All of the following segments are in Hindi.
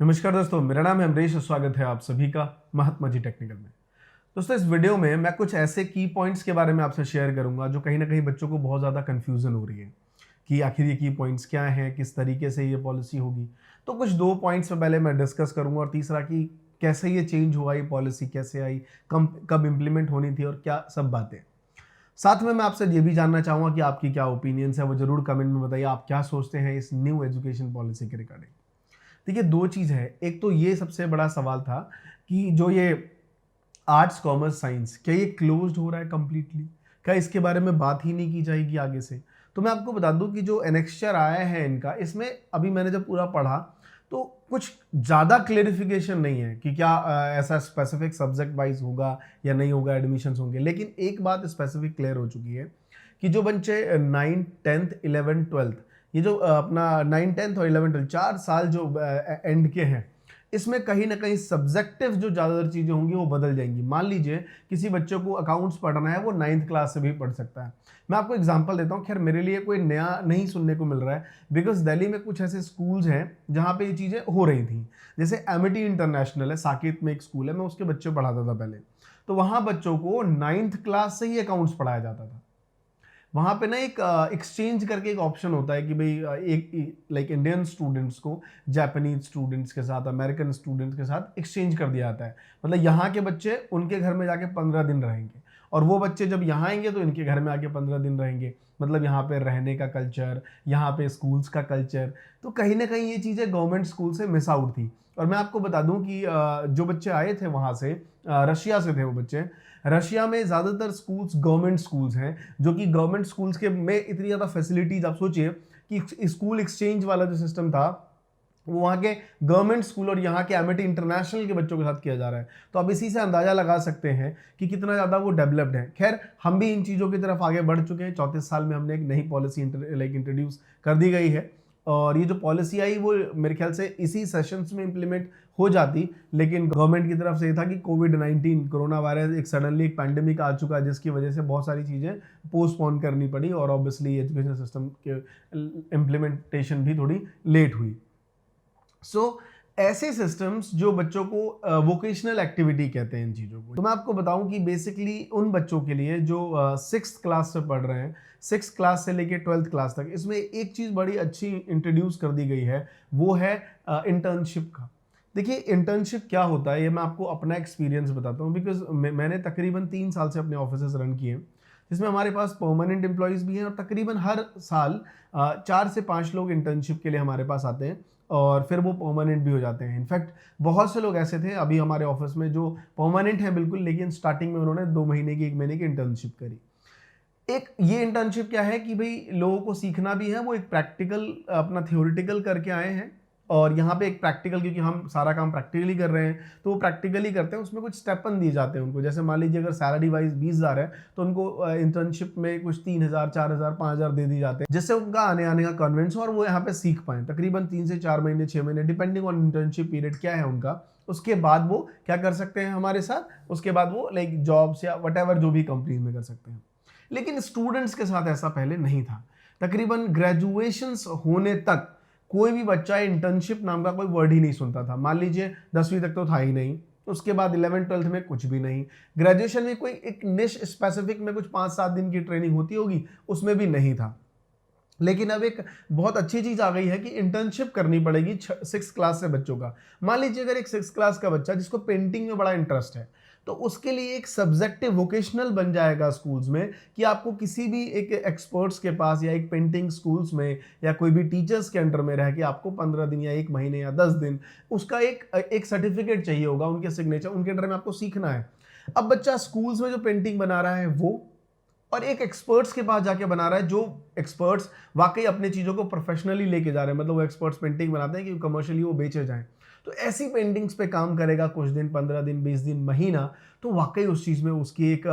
नमस्कार दोस्तों, मेरा नाम है अमरीश और स्वागत है आप सभी का महात्मा जी टेक्निकल में। दोस्तों, इस वीडियो में मैं कुछ ऐसे की पॉइंट्स के बारे में आपसे शेयर करूंगा जो कहीं ना कहीं बच्चों को बहुत ज़्यादा कन्फ्यूजन हो रही है कि आखिर ये की पॉइंट्स क्या हैं, किस तरीके से ये पॉलिसी होगी। तो कुछ दो पॉइंट्स पे पहले मैं डिस्कस करूंगा और तीसरा कि कैसे ये चेंज हुआ, ये पॉलिसी कैसे आई, कब इम्प्लीमेंट होनी थी और क्या सब बातें। साथ में मैं आपसे ये भी जानना चाहूँगा कि आपकी क्या ओपिनियंस है, वो जरूर कमेंट में बताइए। आप क्या सोचते हैं इस न्यू एजुकेशन पॉलिसी के रिगार्डिंग। देखिए, दो चीज़ है। एक तो ये सबसे बड़ा सवाल था कि जो ये आर्ट्स कॉमर्स साइंस, क्या ये क्लोज्ड हो रहा है कंप्लीटली? क्या इसके बारे में बात ही नहीं की जाएगी आगे से? तो मैं आपको बता दूं कि जो एनेक्स्चर आया है इनका, इसमें अभी मैंने जब पूरा पढ़ा तो कुछ ज़्यादा क्लेरिफिकेशन नहीं है कि क्या ऐसा स्पेसिफिक सब्जेक्ट वाइज होगा या नहीं होगा, एडमिशन्स होंगे। लेकिन एक बात स्पेसिफिक क्लियर हो चुकी है कि जो बच्चे 9th 10th 11th 12th, ये जो अपना 9 10th और 11 12 4 साल जो एंड के हैं, इसमें कहीं ना कहीं सब्जेक्टिव जो ज़्यादातर चीज़ें होंगी वो बदल जाएंगी। मान लीजिए किसी बच्चे को अकाउंट्स पढ़ना है, वो 9th क्लास से भी पढ़ सकता है। मैं आपको एग्जांपल देता हूँ, खैर मेरे लिए कोई नया नहीं सुनने को मिल रहा है, बिकॉज दिल्ली में कुछ ऐसे स्कूल्स हैं जहाँ पे ये चीज़ें हो रही थी। जैसे एमिटी इंटरनेशनल है, साकेत में एक स्कूल है, मैं उसके बच्चे पढ़ाता था पहले। तो वहाँ बच्चों को 9th क्लास से ही अकाउंट्स पढ़ाया जाता था। वहाँ पे ना एक एक्सचेंज करके एक ऑप्शन होता है कि भाई एक लाइक इंडियन स्टूडेंट्स को जापानीज स्टूडेंट्स के साथ, अमेरिकन स्टूडेंट्स के साथ एक्सचेंज कर दिया जाता है। मतलब यहाँ के बच्चे उनके घर में जाके 15 दिन रहेंगे और वो बच्चे जब यहाँ आएंगे तो इनके घर में आके 15 दिन रहेंगे। मतलब यहाँ पे रहने का कल्चर, यहाँ पे स्कूल्स का कल्चर, तो कहीं ना कहीं ये चीज़ें गवर्नमेंट स्कूल से मिस आउट थी। और मैं आपको बता दूं कि जो बच्चे आए थे वहाँ से, रशिया से थे वो बच्चे। रशिया में ज़्यादातर स्कूल्स गवर्नमेंट स्कूल्स हैं, जो कि गवर्नमेंट स्कूल्स के में इतनी ज़्यादा फैसिलिटीज़, आप सोचिए कि स्कूल एक्सचेंज वाला जो सिस्टम था वो वहाँ के गवर्नमेंट स्कूल और यहाँ के एमिटी इंटरनेशनल के बच्चों के साथ किया जा रहा है। तो आप इसी से अंदाजा लगा सकते हैं कि कितना ज़्यादा वो डेवलप्ड है। खैर, हम भी इन चीज़ों की तरफ आगे बढ़ चुके हैं। 34 साल में हमने एक नई पॉलिसी इंट्रोड्यूस कर दी गई है और ये जो पॉलिसी आई वो मेरे ख्याल से इसी सेशंस में इम्प्लीमेंट हो जाती, लेकिन गवर्नमेंट की तरफ से ये था कि कोविड-19 कोरोना वायरस एक सडनली एक पैंडेमिक आ चुका है, जिसकी वजह से बहुत सारी चीज़ें पोस्टपोन करनी पड़ी और ऑब्वियसली एजुकेशन सिस्टम के इम्प्लीमेंटेशन भी थोड़ी लेट हुई। सो ऐसे सिस्टम्स जो बच्चों को वोकेशनल एक्टिविटी कहते हैं इन चीज़ों को, तो मैं आपको बताऊं कि बेसिकली उन बच्चों के लिए जो 6th क्लास से पढ़ रहे हैं, 6th क्लास से लेके 12th क्लास तक, इसमें एक चीज़ बड़ी अच्छी इंट्रोड्यूस कर दी गई है, वो है इंटर्नशिप का। देखिए, इंटर्नशिप क्या होता है ये मैं आपको अपना एक्सपीरियंस बताता हूँ, बिकॉज मैंने तकरीबन 3 साल से अपने ऑफिस रन किए, जिसमें हमारे पास परमानेंट एम्प्लॉयज़ भी हैं और तकरीबन हर साल 4 से 5 लोग इंटर्नशिप के लिए हमारे पास आते हैं और फिर वो परमानेंट भी हो जाते हैं। इनफैक्ट बहुत से लोग ऐसे थे अभी हमारे ऑफिस में जो परमानेंट हैं बिल्कुल, लेकिन स्टार्टिंग में उन्होंने 2 महीने की, 1 महीने की इंटर्नशिप करी। एक ये इंटर्नशिप क्या है कि भाई लोगों को सीखना भी है, वो एक प्रैक्टिकल अपना थियोरिटिकल करके आए हैं और यहाँ पे एक प्रैक्टिकल, क्योंकि हम सारा काम प्रैक्टिकली कर रहे हैं तो वो प्रैक्टिकली करते हैं। उसमें कुछ स्टेपन दिए जाते हैं उनको। जैसे मान लीजिए अगर सैलरी वाइज 20,000 है तो उनको इंटर्नशिप में कुछ 3,000 4,000 5,000 दे दी जाते हैं, जिससे उनका आने का कॉन्फिडेंस हो और वो यहाँ पे सीख पाएं। तकरीबन 3 से 4 महीने 6 महीने डिपेंडिंग ऑन इंटर्नशिप पीरियड क्या है उनका। उसके बाद वो क्या कर सकते हैं हमारे साथ, उसके बाद वो लाइक जॉब्स या वट जो भी कंपनी में कर सकते हैं। लेकिन स्टूडेंट्स के साथ ऐसा पहले नहीं था। तकरीबन ग्रेजुएशंस होने तक कोई भी बच्चा इंटर्नशिप नाम का कोई वर्ड ही नहीं सुनता था। मान लीजिए 10वीं तक तो था ही नहीं, उसके बाद 11 12th में कुछ भी नहीं, ग्रेजुएशन में कोई एक निश स्पेसिफिक में कुछ 5-7 दिन की ट्रेनिंग होती होगी, उसमें भी नहीं था। लेकिन अब एक बहुत अच्छी चीज आ गई है कि इंटर्नशिप करनी पड़ेगी 6th क्लास से बच्चों का। मान लीजिए अगर एक 6th क्लास का बच्चा जिसको पेंटिंग में बड़ा इंटरेस्ट है, तो उसके लिए एक सब्जेक्टिव वोकेशनल बन जाएगा स्कूल्स में कि आपको किसी भी एक एक्सपर्ट्स के पास या एक पेंटिंग स्कूल्स में या कोई भी टीचर्स के अंडर में रह के आपको 15 दिन या 1 महीने या 10 दिन उसका एक सर्टिफिकेट चाहिए होगा, उनके सिग्नेचर, उनके अंडर में आपको सीखना है। अब बच्चा स्कूल्स में जो पेंटिंग बना रहा है वो, और एक एक्सपर्ट्स के पास जाके बना रहा है, जो एक्सपर्ट्स वाकई अपने चीज़ों को प्रोफेशनली लेके जा रहे हैं, मतलब वो एक्सपर्ट्स पेंटिंग बनाते हैं कि कमर्शियली वो बेचे जाएं। तो ऐसी पेंटिंग्स पे काम करेगा कुछ दिन, 15 दिन, 20 दिन, महीना, तो वाकई उस चीज़ में उसकी एक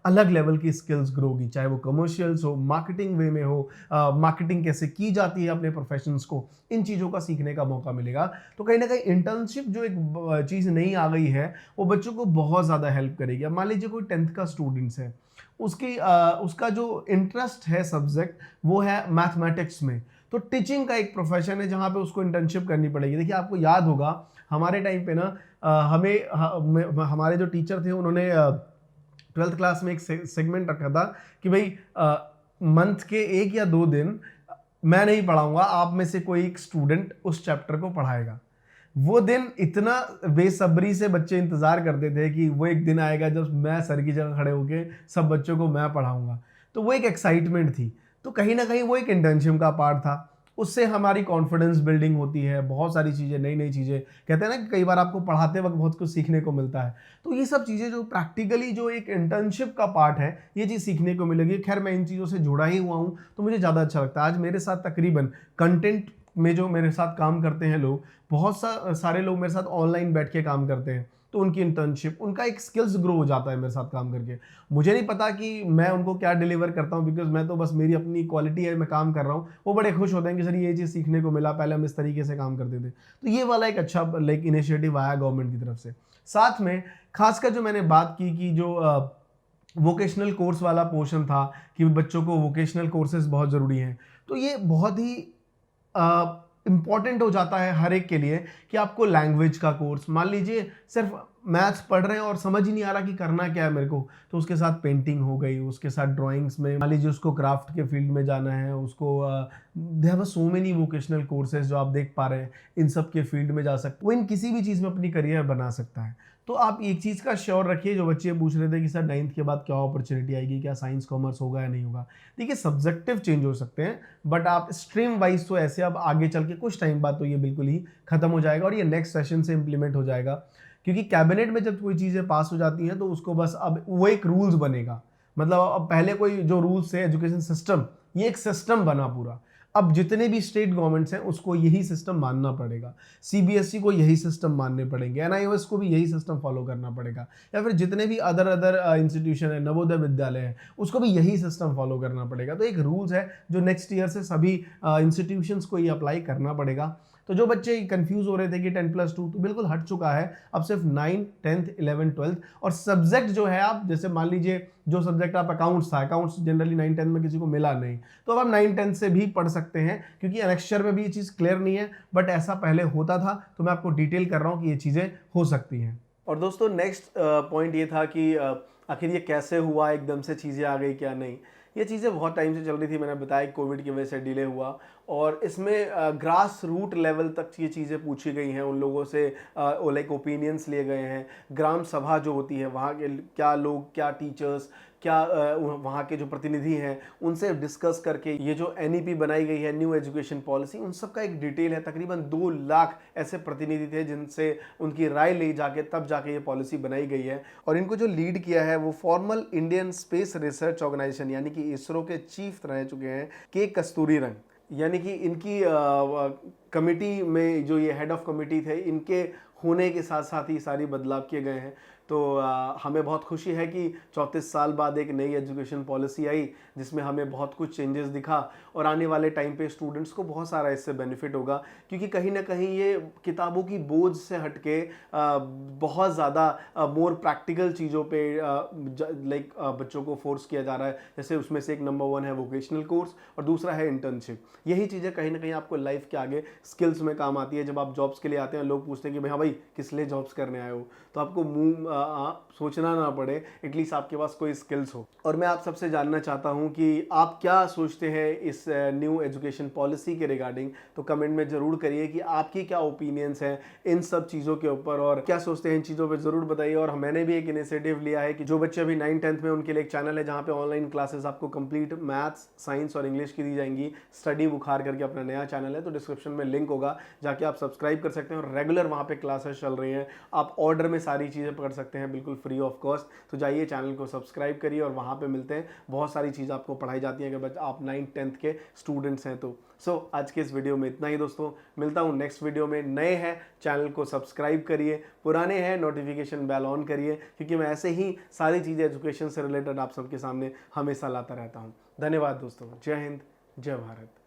अलग लेवल की स्किल्स ग्रो होगी, चाहे वो कमर्शियल्स हो, मार्केटिंग वे में हो, मार्केटिंग कैसे की जाती है अपने प्रोफेशंस को, इन चीज़ों का सीखने का मौका मिलेगा। तो कहीं ना कहीं इंटर्नशिप जो एक चीज़ नई आ गई है वो बच्चों को बहुत ज़्यादा हेल्प करेगी। अब मान लीजिए कोई 10th का स्टूडेंट्स है, उसका जो इंटरेस्ट है सब्जेक्ट वो है मैथमेटिक्स में, तो टीचिंग का एक प्रोफेशन है जहाँ पे उसको इंटर्नशिप करनी पड़ेगी। देखिए आपको याद होगा हमारे टाइम पे ना हमारे जो टीचर थे उन्होंने 12th क्लास में एक सेगमेंट रखा था कि भाई मंथ के 1 या 2 दिन मैं नहीं पढ़ाऊंगा, आप में से कोई एक स्टूडेंट उस चैप्टर को पढ़ाएगा। वो दिन इतना बेसब्री से बच्चे इंतजार करते थे कि वो एक दिन आएगा जब मैं सर की जगह खड़े होके सब बच्चों को मैं पढ़ाऊंगा। तो वो एक एक्साइटमेंट थी। तो कहीं ना कहीं वो एक इंटर्नशिप का पार्ट था। उससे हमारी कॉन्फिडेंस बिल्डिंग होती है, बहुत सारी चीज़ें, नई नई चीज़ें। कहते हैं ना कि कई बार आपको पढ़ाते वक्त बहुत कुछ सीखने को मिलता है। तो ये सब चीज़ें जो प्रैक्टिकली जो एक इंटर्नशिप का पार्ट है, ये चीज़ सीखने को मिलेगी। खैर मैं इन चीज़ों से जुड़ा ही हुआ हूँ तो मुझे ज़्यादा अच्छा लगता है। आज मेरे साथ तकरीबन कंटेंट में जो मेरे साथ काम करते हैं लोग, बहुत सारे लोग मेरे साथ ऑनलाइन बैठ के काम करते हैं। तो उनकी इंटर्नशिप, उनका एक स्किल्स ग्रो हो जाता है मेरे साथ काम करके। मुझे नहीं पता कि मैं उनको क्या डिलीवर करता हूँ, बिकॉज मैं तो बस मेरी अपनी क्वालिटी है, मैं काम कर रहा हूँ। वो बड़े खुश होते हैं कि सर ये चीज़ सीखने को मिला, पहले हम इस तरीके से काम करते थे। तो ये वाला एक अच्छा लाइक इनिशिएटिव आया गवर्नमेंट की तरफ से। साथ में खासकर जो मैंने बात की कि जो वोकेशनल कोर्स वाला पोर्शन था कि बच्चों को वोकेशनल कोर्सेज बहुत ज़रूरी हैं, तो ये बहुत ही इम्पॉर्टेंट हो जाता है हर एक के लिए कि आपको लैंग्वेज का कोर्स, मान लीजिए सिर्फ मैथ्स पढ़ रहे हैं और समझ ही नहीं आ रहा कि करना क्या है मेरे को, तो उसके साथ पेंटिंग हो गई, उसके साथ ड्राइंग्स में, मान लीजिए उसको क्राफ्ट के फील्ड में जाना है, उसको there are so many vocational courses जो आप देख पा रहे हैं, इन सब के फील्ड में जा सकते, वो इन किसी भी चीज़ में अपनी करियर बना सकता है। तो आप एक चीज़ का श्योर रखिए, जो बच्चे पूछ रहे थे कि सर 9th के बाद क्या अपॉर्चुनिटी आएगी, क्या साइंस कॉमर्स होगा या नहीं होगा। देखिए सब्जेक्टिव चेंज हो सकते हैं, बट आप स्ट्रीम वाइज तो ऐसे अब आगे चल के कुछ टाइम बाद तो ये बिल्कुल ही खत्म हो जाएगा और ये नेक्स्ट सेशन से इंप्लीमेंट हो जाएगा। क्योंकि कैबिनेट में जब कोई चीज़ें पास हो जाती हैं तो उसको बस अब वो एक रूल्स बनेगा। मतलब अब पहले कोई जो रूल्स है एजुकेशन सिस्टम, ये एक सिस्टम बना पूरा। अब जितने भी स्टेट गवर्नमेंट्स हैं उसको यही सिस्टम मानना पड़ेगा, सीबीएसई को यही सिस्टम मानने पड़ेंगे, एनआईओएस को भी यही सिस्टम फॉलो करना पड़ेगा, या फिर जितने भी अदर इंस्टीट्यूशन है, नवोदय विद्यालय है, उसको भी यही सिस्टम फॉलो करना पड़ेगा। तो एक रूल्स है जो नेक्स्ट ईयर से सभी इंस्टीट्यूशंस को ये अप्लाई करना पड़ेगा। तो जो बच्चे कंफ्यूज हो रहे थे कि 10+2 तो बिल्कुल हट चुका है। अब सिर्फ 9, 10th, 11, 12th और सब्जेक्ट जो है, आप जैसे मान लीजिए जो सब्जेक्ट आप अकाउंट्स था, अकाउंट्स जनरली 9, 10 में किसी को मिला नहीं, तो अब आप 9, 10 से भी पढ़ सकते हैं, क्योंकि एनेक्स्चर में भी ये चीज़ क्लियर नहीं है, बट ऐसा पहले होता था। तो मैं आपको डिटेल कर रहा हूँ कि ये चीज़ें हो सकती हैं। और दोस्तों नेक्स्ट पॉइंट ये था कि आखिर ये कैसे हुआ, एकदम से चीज़ें आ गई क्या नहीं। ये चीज़ें बहुत टाइम से चल रही थी, मैंने बताया कोविड की वजह से डिले हुआ, और इसमें ग्रास रूट लेवल तक ये चीज़ें पूछी गई हैं, उन लोगों से लाइक ओपिनियंस लिए गए हैं। ग्राम सभा जो होती है, वहाँ के क्या लोग, क्या टीचर्स, क्या वहाँ के जो प्रतिनिधि हैं, उनसे डिस्कस करके ये जो एनईपी बनाई गई है, न्यू एजुकेशन पॉलिसी, उन सब का एक डिटेल है। तकरीबन 2 लाख ऐसे प्रतिनिधि थे जिनसे उनकी राय ले जाके तब जाके ये पॉलिसी बनाई गई है। और इनको जो लीड किया है वो formal Indian space research organisation यानी कि इसरो के चीफ रह चुके हैं के कस्तूरीरंग, यानी कि इनकी कमिटी में जो ये हेड ऑफ कमिटी थे, इनके होने के साथ साथ ही सारी बदलाव किए गए हैं। तो हमें बहुत खुशी है कि 34 साल बाद एक नई एजुकेशन पॉलिसी आई जिसमें हमें बहुत कुछ चेंजेस दिखा, और आने वाले टाइम पे स्टूडेंट्स को बहुत सारा इससे बेनिफिट होगा, क्योंकि कहीं ना कहीं ये किताबों की बोझ से हटके बहुत ज़्यादा मोर प्रैक्टिकल चीज़ों पे लाइक बच्चों को फोर्स किया जा रहा है। जैसे उसमें से एक नंबर 1 है वोकेशनल कोर्स और दूसरा है इंटर्नशिप। यही चीज़ें कहीं ना कहीं आपको लाइफ के आगे स्किल्स में काम आती है। जब आप जॉब्स के लिए आते हैं, लोग पूछते हैं कि हाँ भाई किस लिए जॉब्स करने आए हो, तो आपको मुंह सोचना ना पड़े, एटलीस्ट आपके पास कोई स्किल्स हो। और मैं आप सबसे जानना चाहता हूं कि आप क्या सोचते हैं इस न्यू एजुकेशन पॉलिसी के रिगार्डिंग। तो कमेंट में ज़रूर करिए कि आपकी क्या ओपिनियंस हैं इन सब चीज़ों के ऊपर, और क्या सोचते हैं इन चीज़ों पर ज़रूर बताइए। और मैंने भी एक इनिशिएटिव लिया है कि जो बच्चे अभी 9, 10th में, उनके लिए एक चैनल है जहाँ पे ऑनलाइन क्लासेस आपको कंप्लीट मैथ्स, साइंस और इंग्लिश की दी जाएंगी। स्टडी बुखार करके अपना नया चैनल है, तो डिस्क्रिप्शन में लिंक होगा, जाके आप सब्सक्राइब कर सकते हैं। और रेगुलर वहाँ पे क्लासेस चल रही हैं, आप ऑर्डर में सारी चीज़ें पढ़ सकते हैं बिल्कुल फ्री ऑफ कॉस्ट। तो जाइए चैनल को सब्सक्राइब करिए और वहाँ पे मिलते हैं। बहुत सारी चीज़ आपको पढ़ाई जाती है अगर आप 9, 10th के स्टूडेंट्स हैं तो। आज के इस वीडियो में इतना ही दोस्तों, मिलता हूँ नेक्स्ट वीडियो में। नए हैं चैनल को सब्सक्राइब करिए, पुराने हैं नोटिफिकेशन बेल ऑन करिए, क्योंकि मैं ऐसे ही सारी चीज़ें एजुकेशन से रिलेटेड आप सबके सामने हमेशा लाता रहता हूँ। धन्यवाद दोस्तों, जय हिंद, जय भारत।